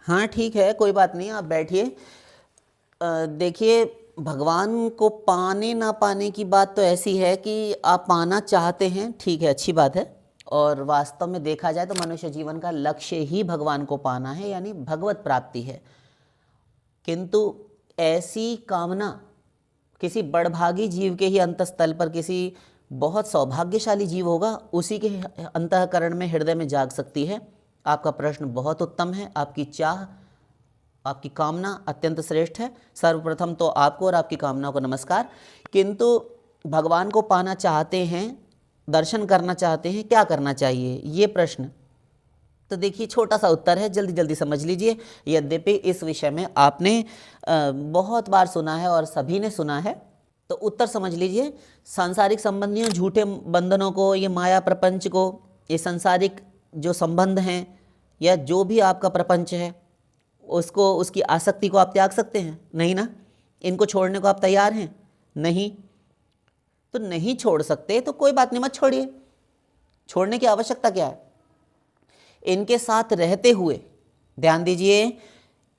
हाँ ठीक है, कोई बात नहीं, आप बैठिए। देखिए, भगवान को पाने ना पाने की बात तो ऐसी है कि आप पाना चाहते हैं, ठीक है, अच्छी बात है। और वास्तव में देखा जाए तो मनुष्य जीवन का लक्ष्य ही भगवान को पाना है, यानी भगवत प्राप्ति है। किंतु ऐसी कामना किसी बड़भागी जीव के ही अंतस्थल पर, किसी बहुत सौभाग्यशाली जीव होगा उसी के अंतःकरण में, हृदय में जाग सकती है। आपका प्रश्न बहुत उत्तम है, आपकी चाह, आपकी कामना अत्यंत श्रेष्ठ है। सर्वप्रथम तो आपको और आपकी कामनाओं को नमस्कार। किंतु भगवान को पाना चाहते हैं, दर्शन करना चाहते हैं, क्या करना चाहिए, ये प्रश्न। तो देखिए, छोटा सा उत्तर है, जल्दी जल्दी समझ लीजिए। यद्यपि इस विषय में आपने बहुत बार सुना है और सभी ने सुना है, तो उत्तर समझ लीजिए। सांसारिक संबंधियों, झूठे बंधनों को, ये माया प्रपंच को, ये सांसारिक जो संबंध हैं या जो भी आपका प्रपंच है, उसको, उसकी आसक्ति को आप त्याग सकते हैं? नहीं ना। इनको छोड़ने को आप तैयार हैं? नहीं। तो नहीं छोड़ सकते तो कोई बात नहीं, मत छोड़िए। छोड़ने की आवश्यकता क्या है? इनके साथ रहते हुए, ध्यान दीजिए,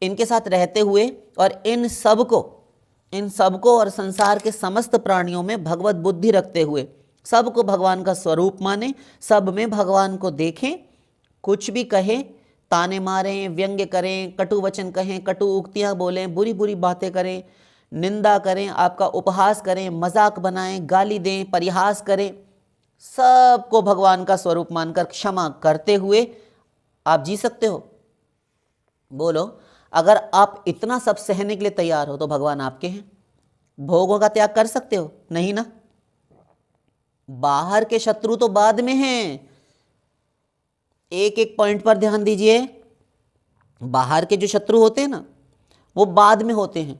इनके साथ रहते हुए और इन सबको और संसार के समस्त प्राणियों में भगवत बुद्धि रखते हुए सबको भगवान का स्वरूप माने, सब में भगवान को देखें। कुछ भी कहें, ताने मारें, व्यंग्य करें, कटु वचन कहें, कटु उक्तियां बोलें, बुरी बुरी बातें करें, निंदा करें, आपका उपहास करें, मजाक बनाएं, गाली दें, परिहास करें, सबको भगवान का स्वरूप मानकर क्षमा करते हुए आप जी सकते हो? बोलो, अगर आप इतना सब सहने के लिए तैयार हो तो भगवान आपके हैं। भोगों का त्याग कर सकते हो? नहीं ना। बाहर के शत्रु तो बाद में हैं, एक एक पॉइंट पर ध्यान दीजिए। बाहर के जो शत्रु होते हैं ना, वो बाद में होते हैं।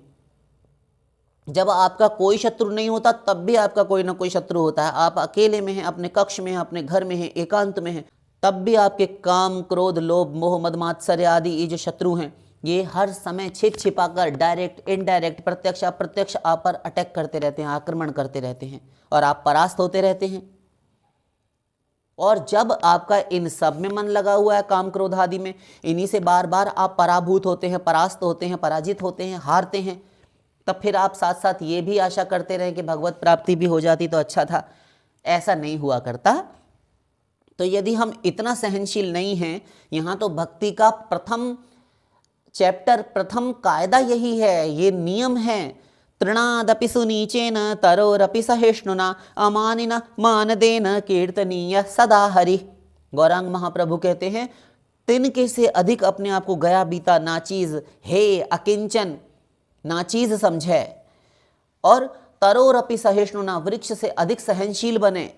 जब आपका कोई शत्रु नहीं होता तब भी आपका कोई ना कोई शत्रु होता है। आप अकेले में हैं, अपने कक्ष में हैं, अपने घर में हैं, एकांत में हैं, तब भी आपके काम, क्रोध, लोभ, मोह, मद, मात्सर्य आदि ये जो शत्रु हैं, ये हर समय छिप छिपाकर, डायरेक्ट, इनडायरेक्ट, प्रत्यक्ष अप्रत्यक्ष आप पर अटैक करते रहते हैं, आक्रमण करते रहते हैं और आप परास्त होते रहते हैं। और जब आपका इन सब में मन लगा हुआ है, काम क्रोध आदि में, इन्हीं से बार बार आप पराभूत होते हैं, परास्त होते हैं, पराजित होते हैं, हारते हैं, तब फिर आप साथ साथ ये भी आशा करते रहे कि भगवत प्राप्ति भी हो जाती तो अच्छा था। ऐसा नहीं हुआ करता। तो यदि हम इतना सहनशील नहीं हैं, यहाँ तो भक्ति का प्रथम चैप्टर, प्रथम कायदा यही है, ये नियम है। तृणादपि सुनीचेन तरोरपि सहिष्णुना अमानिन मानदेन कीर्तनीय सदा हरि। गौरांग महाप्रभु कहते हैं, तिनके से अधिक अपने आप को गया बीता नाचीज, हे अकिंचन, नाचीज समझे, और तरोरपि सहिष्णुना, वृक्ष से अधिक सहनशील बने।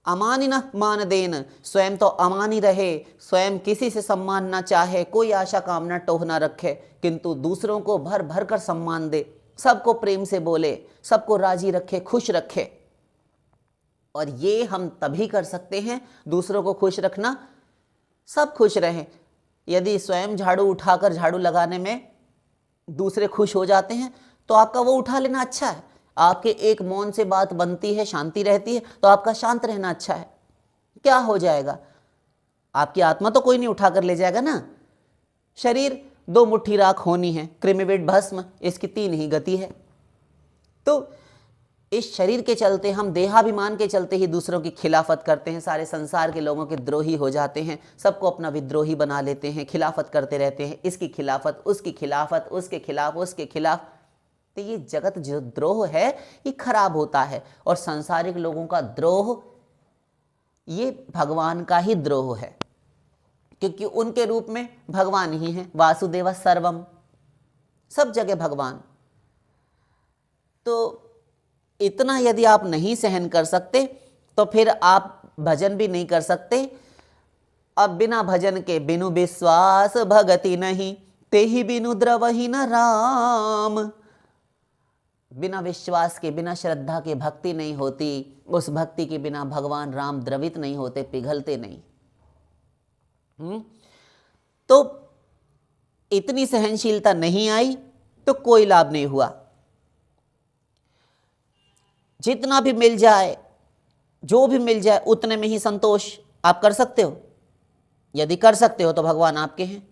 अमानिन मानदेन, स्वयं तो अमानी रहे, स्वयं किसी से सम्मान ना चाहे, कोई आशा कामना टोह ना रखे, किंतु दूसरों को भर भर कर सम्मान दे, सबको प्रेम से बोले, सबको राजी रखे, खुश रखे। और ये हम तभी कर सकते हैं, दूसरों को खुश रखना, सब खुश रहें। यदि स्वयं झाड़ू उठाकर झाड़ू लगाने में दूसरे खुश हो जाते हैं तो आपका वो उठा लेना अच्छा है। आपके एक मौन से बात बनती है, शांति रहती है, तो आपका शांत रहना अच्छा है। क्या हो जाएगा? आपकी आत्मा तो कोई नहीं उठा कर ले जाएगा ना। शरीर 2 मुट्ठी राख होनी है, कृमिवेद भस्म, इसकी 3 ही गति है। तो इस शरीर के चलते, हम देहाभिमान के चलते ही दूसरों की खिलाफत करते हैं, सारे संसार के लोगों के द्रोही हो जाते हैं, सबको अपना विद्रोही बना लेते हैं, खिलाफत करते रहते हैं, इसकी खिलाफत, उसकी खिलाफत, उसके खिलाफ, उसके खिलाफ। तो ये जगत जो द्रोह है ये खराब होता है, और सांसारिक लोगों का द्रोह ये भगवान का ही द्रोह है, क्योंकि उनके रूप में भगवान ही है। वासुदेव सर्वम, सब जगह भगवान। तो इतना यदि आप नहीं सहन कर सकते तो फिर आप भजन भी नहीं कर सकते। अब बिना भजन के बिनु विश्वास भगति नहीं, ते ही बिनु द्रवही न राम। बिना विश्वास के, बिना श्रद्धा के भक्ति नहीं होती, उस भक्ति के बिना भगवान राम द्रवित नहीं होते, पिघलते नहीं। तो इतनी सहनशीलता नहीं आई तो कोई लाभ नहीं हुआ। जितना भी मिल जाए, जो भी मिल जाए, उतने में ही संतोष आप कर सकते हो। यदि कर सकते हो तो भगवान आपके हैं,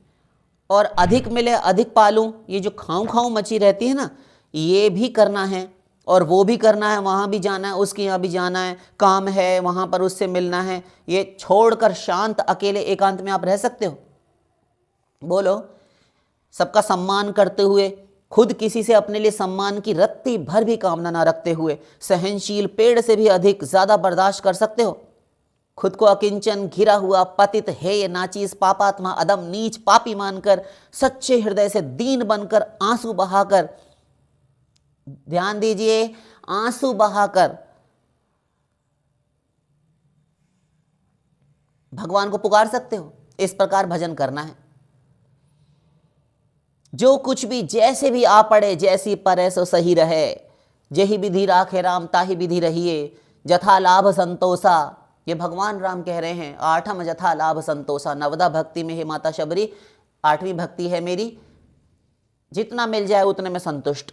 और अधिक मिले अधिक पालूं, ये जो खाऊं खाऊं मची रहती है ना, ये भी करना है और वो भी करना है, वहाँ भी जाना है, उसके यहाँ भी जाना है, काम है वहाँ पर उससे मिलना है, ये छोड़कर शांत अकेले एकांत में आप रह सकते हो? बोलो। सबका सम्मान करते हुए, खुद किसी से अपने लिए सम्मान की रत्ती भर भी कामना ना रखते हुए, सहनशील पेड़ से भी अधिक ज्यादा बर्दाश्त कर सकते हो? खुद को अकिंचन, घिरा हुआ, पतित, हेय, नाचीज, पापात्मा, अदम, नीच, पापी मानकर, सच्चे हृदय से दीन बनकर, आंसू बहाकर, ध्यान दीजिए, आंसू बहाकर भगवान को पुकार सकते हो? इस प्रकार भजन करना है। जो कुछ भी जैसे भी आ पड़े, जैसी परे सो सही रहे, जेहि विधि राखे राम ताहि विधि रहिए, जथा लाभ संतोषा। ये भगवान राम कह रहे हैं, आठम जथा लाभ संतोषा। नवदा भक्ति में है माता शबरी, 8वीं भक्ति है मेरी, जितना मिल जाए उतने में संतुष्ट।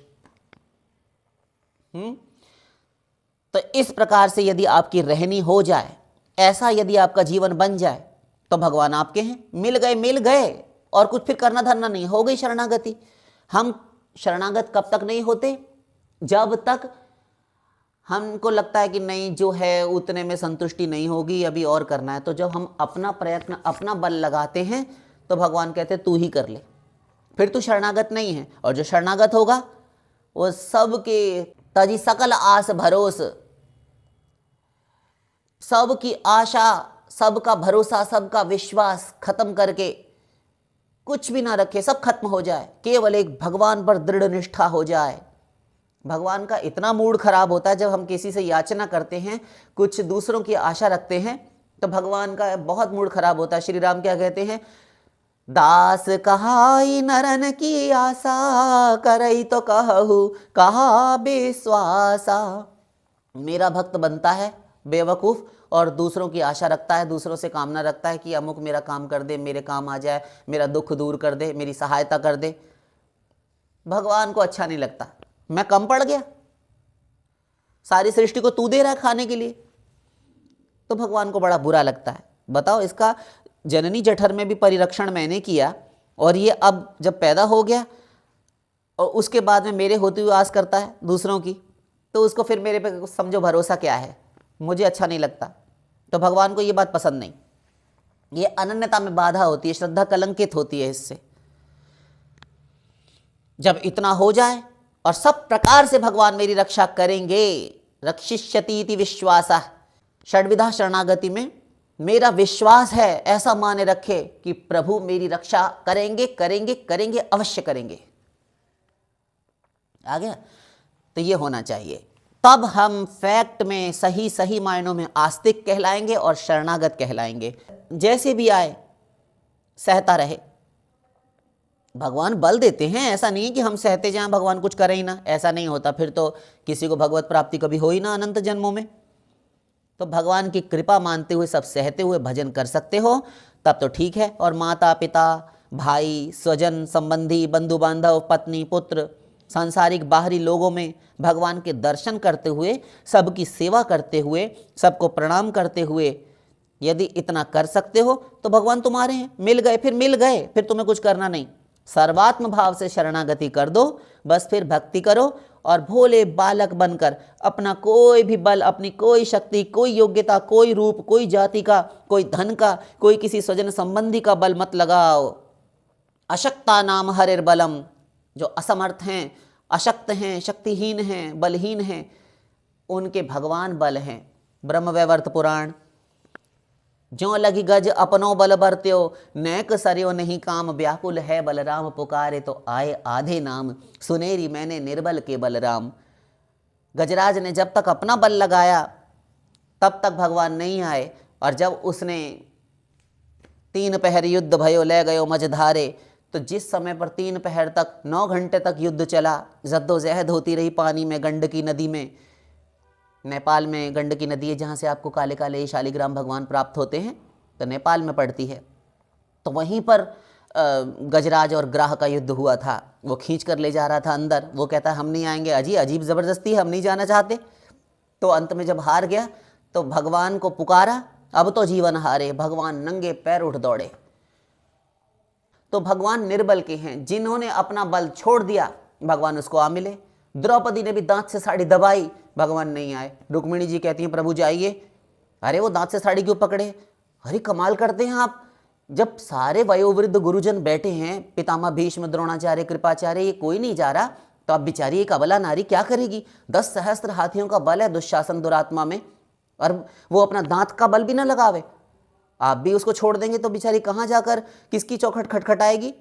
तो इस प्रकार से यदि आपकी रहनी हो जाए, ऐसा यदि आपका जीवन बन जाए, तो भगवान आपके हैं। मिल गए और कुछ फिर करना धरना नहीं, हो गई शरणागति। हम शरणागत कब तक नहीं होते? जब तक हमको लगता है कि नहीं, जो है उतने में संतुष्टि नहीं होगी, अभी और करना है। तो जब हम अपना प्रयत्न, अपना बल लगाते हैं, तो भगवान कहते तू ही कर ले, फिर तू शरणागत नहीं है। और जो शरणागत होगा वो सबके तजी सकल आस भरोस, सबकी आशा, सबका भरोसा, सबका विश्वास खत्म करके, कुछ भी ना रखे, सब खत्म हो जाए, केवल एक भगवान पर दृढ़ निष्ठा हो जाए। भगवान का इतना मूड खराब होता है जब हम किसी से याचना करते हैं, कुछ दूसरों की आशा रखते हैं, तो भगवान का बहुत मूड खराब होता है। श्री राम क्या कहते हैं? दास कहाई नरन की आशा, करई तो कहू कहा विश्वासा। मेरा भक्त बनता है बेवकूफ और दूसरों की आशा रखता है, दूसरों से कामना रखता है कि अमुक मेरा काम कर दे, मेरे काम आ जाए, मेरा दुख दूर कर दे, मेरी सहायता कर दे। भगवान को अच्छा नहीं लगता। मैं कम पड़ गया, सारी सृष्टि को तू दे रहा है खाने के लिए, तो भगवान को बड़ा बुरा लगता है। बताओ, इसका जननी जठर में भी परिरक्षण मैंने किया, और ये अब जब पैदा हो गया और उसके बाद में मेरे होते हुए आस करता है दूसरों की, तो उसको फिर मेरे पे समझो भरोसा क्या है? मुझे अच्छा नहीं लगता। तो भगवान को ये बात पसंद नहीं। ये अनन्यता में बाधा होती है, श्रद्धा कलंकित होती है इससे। जब इतना हो जाए और सब प्रकार से भगवान मेरी रक्षा करेंगे, रक्षिष्यति इति विश्वासः, षड्विधा शरणागति में मेरा विश्वास है, ऐसा माने रखे कि प्रभु मेरी रक्षा करेंगे, करेंगे, करेंगे, अवश्य करेंगे। आ गया? तो ये होना चाहिए। तब हम फैक्ट में सही सही मायनों में आस्तिक कहलाएंगे और शरणागत कहलाएंगे। जैसे भी आए सहता रहे। भगवान बल देते हैं, ऐसा नहीं कि हम सहते जाएं भगवान कुछ करे ही ना, ऐसा नहीं होता। फिर तो किसी को भगवत प्राप्ति कभी हो ही ना अनंत जन्मों में। तो भगवान की कृपा मानते हुए सब सहते हुए भजन कर सकते हो, तब तो ठीक है। और माता पिता, भाई, स्वजन, संबंधी, बंधु बांधव, पत्नी, पुत्र, सांसारिक बाहरी लोगों में भगवान के दर्शन करते हुए, सबकी सेवा करते हुए, सबको प्रणाम करते हुए यदि इतना कर सकते हो तो भगवान तुम्हारे हैं। मिल गए, फिर तुम्हें कुछ करना नहीं। सर्वात्म भाव से शरणागति कर दो, बस फिर भक्ति करो और भोले बालक बनकर अपना कोई भी बल, अपनी कोई शक्ति, कोई योग्यता, कोई रूप, कोई जाति का, कोई धन का, कोई किसी स्वजन संबंधी का बल मत लगाओ। अशक्ता नाम हरिर बलम, जो असमर्थ हैं, अशक्त हैं, शक्तिहीन हैं, बलहीन हैं, उनके भगवान बल हैं। ब्रह्मवैवर्त पुराण। ज्यों लगी गज अपनो बल बरत्यो, नैक सरयो नहीं काम, व्याकुल है बलराम पुकारे तो आए आधे नाम, सुनेरी मैंने निर्बल के बलराम। गजराज ने जब तक अपना बल लगाया तब तक भगवान नहीं आए, और जब उसने 3 पहर युद्ध भयो ले गयो मझधारे, तो जिस समय पर 3 पहर तक 9 घंटे तक युद्ध चला, जद्दोजहद होती रही पानी में, गंडकी नदी में। नेपाल में गंडकी नदी है जहाँ से आपको काले काले शालिग्राम भगवान प्राप्त होते हैं, तो नेपाल में पड़ती है। तो वहीं पर गजराज और ग्राह का युद्ध हुआ था। वो खींच कर ले जा रहा था अंदर, वो कहता हम नहीं आएंगे, अजीब ज़बरदस्ती है, हम नहीं जाना चाहते। तो अंत में जब हार गया तो भगवान को पुकारा, अब तो जीवन हारे। भगवान नंगे पैर उठ दौड़े। तो भगवान निर्बल के हैं, जिन्होंने अपना बल छोड़ दिया भगवान उसको आ मिले। द्रौपदी ने भी दांत से साड़ी दबाई, भगवान नहीं आए। रुक्मिणी जी कहती हैं प्रभु जाइए। अरे वो दांत से साड़ी क्यों पकड़े? अरे कमाल करते हैं आप, जब सारे वयोवृद्ध गुरुजन बैठे हैं, पितामह भीष्म, द्रोणाचार्य, कृपाचार्य, ये कोई नहीं जा रहा, तो अब बेचारी एक अबला नारी क्या करेगी? 10 सहस्त्र हाथियों का बल है दुशासन दुरात्मा में, और वो अपना दांत का बल भी ना लगावे। आप भी उसको छोड़ देंगे तो बेचारी कहाँ जाकर किसकी चौखट खटखटाएगी?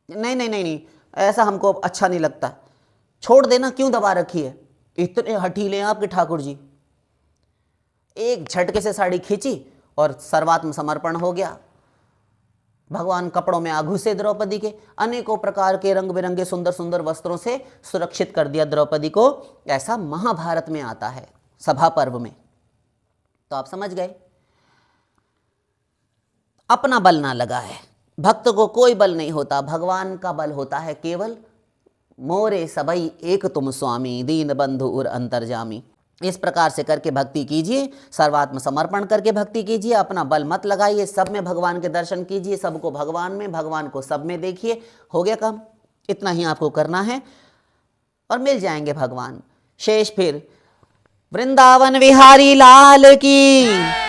नहीं नहीं नहीं नहीं, ऐसा हमको अच्छा नहीं लगता, छोड़ देना, क्यों दबा रखी है? इतने हठीले हैं आपके ठाकुर जी। एक झटके से साड़ी खींची और सर्वात्म समर्पण हो गया। भगवान कपड़ों में आ घुसे द्रौपदी के, अनेकों प्रकार के रंग बिरंगे सुंदर सुंदर वस्त्रों से सुरक्षित कर दिया द्रौपदी को। ऐसा महाभारत में आता है, सभा पर्व में। तो आप समझ गए, अपना बल ना लगाए, भक्त को कोई बल नहीं होता, भगवान का बल होता है केवल। मोरे सबई एक तुम स्वामी, दीन बंधु उर अंतर्जामी। इस प्रकार से करके भक्ति कीजिए, सर्वात्म समर्पण करके भक्ति कीजिए, अपना बल मत लगाइए, सब में भगवान के दर्शन कीजिए, सबको भगवान में, भगवान को सब में देखिए। हो गया काम, इतना ही आपको करना है और मिल जाएंगे भगवान। शेष फिर वृंदावन विहारी लाल की।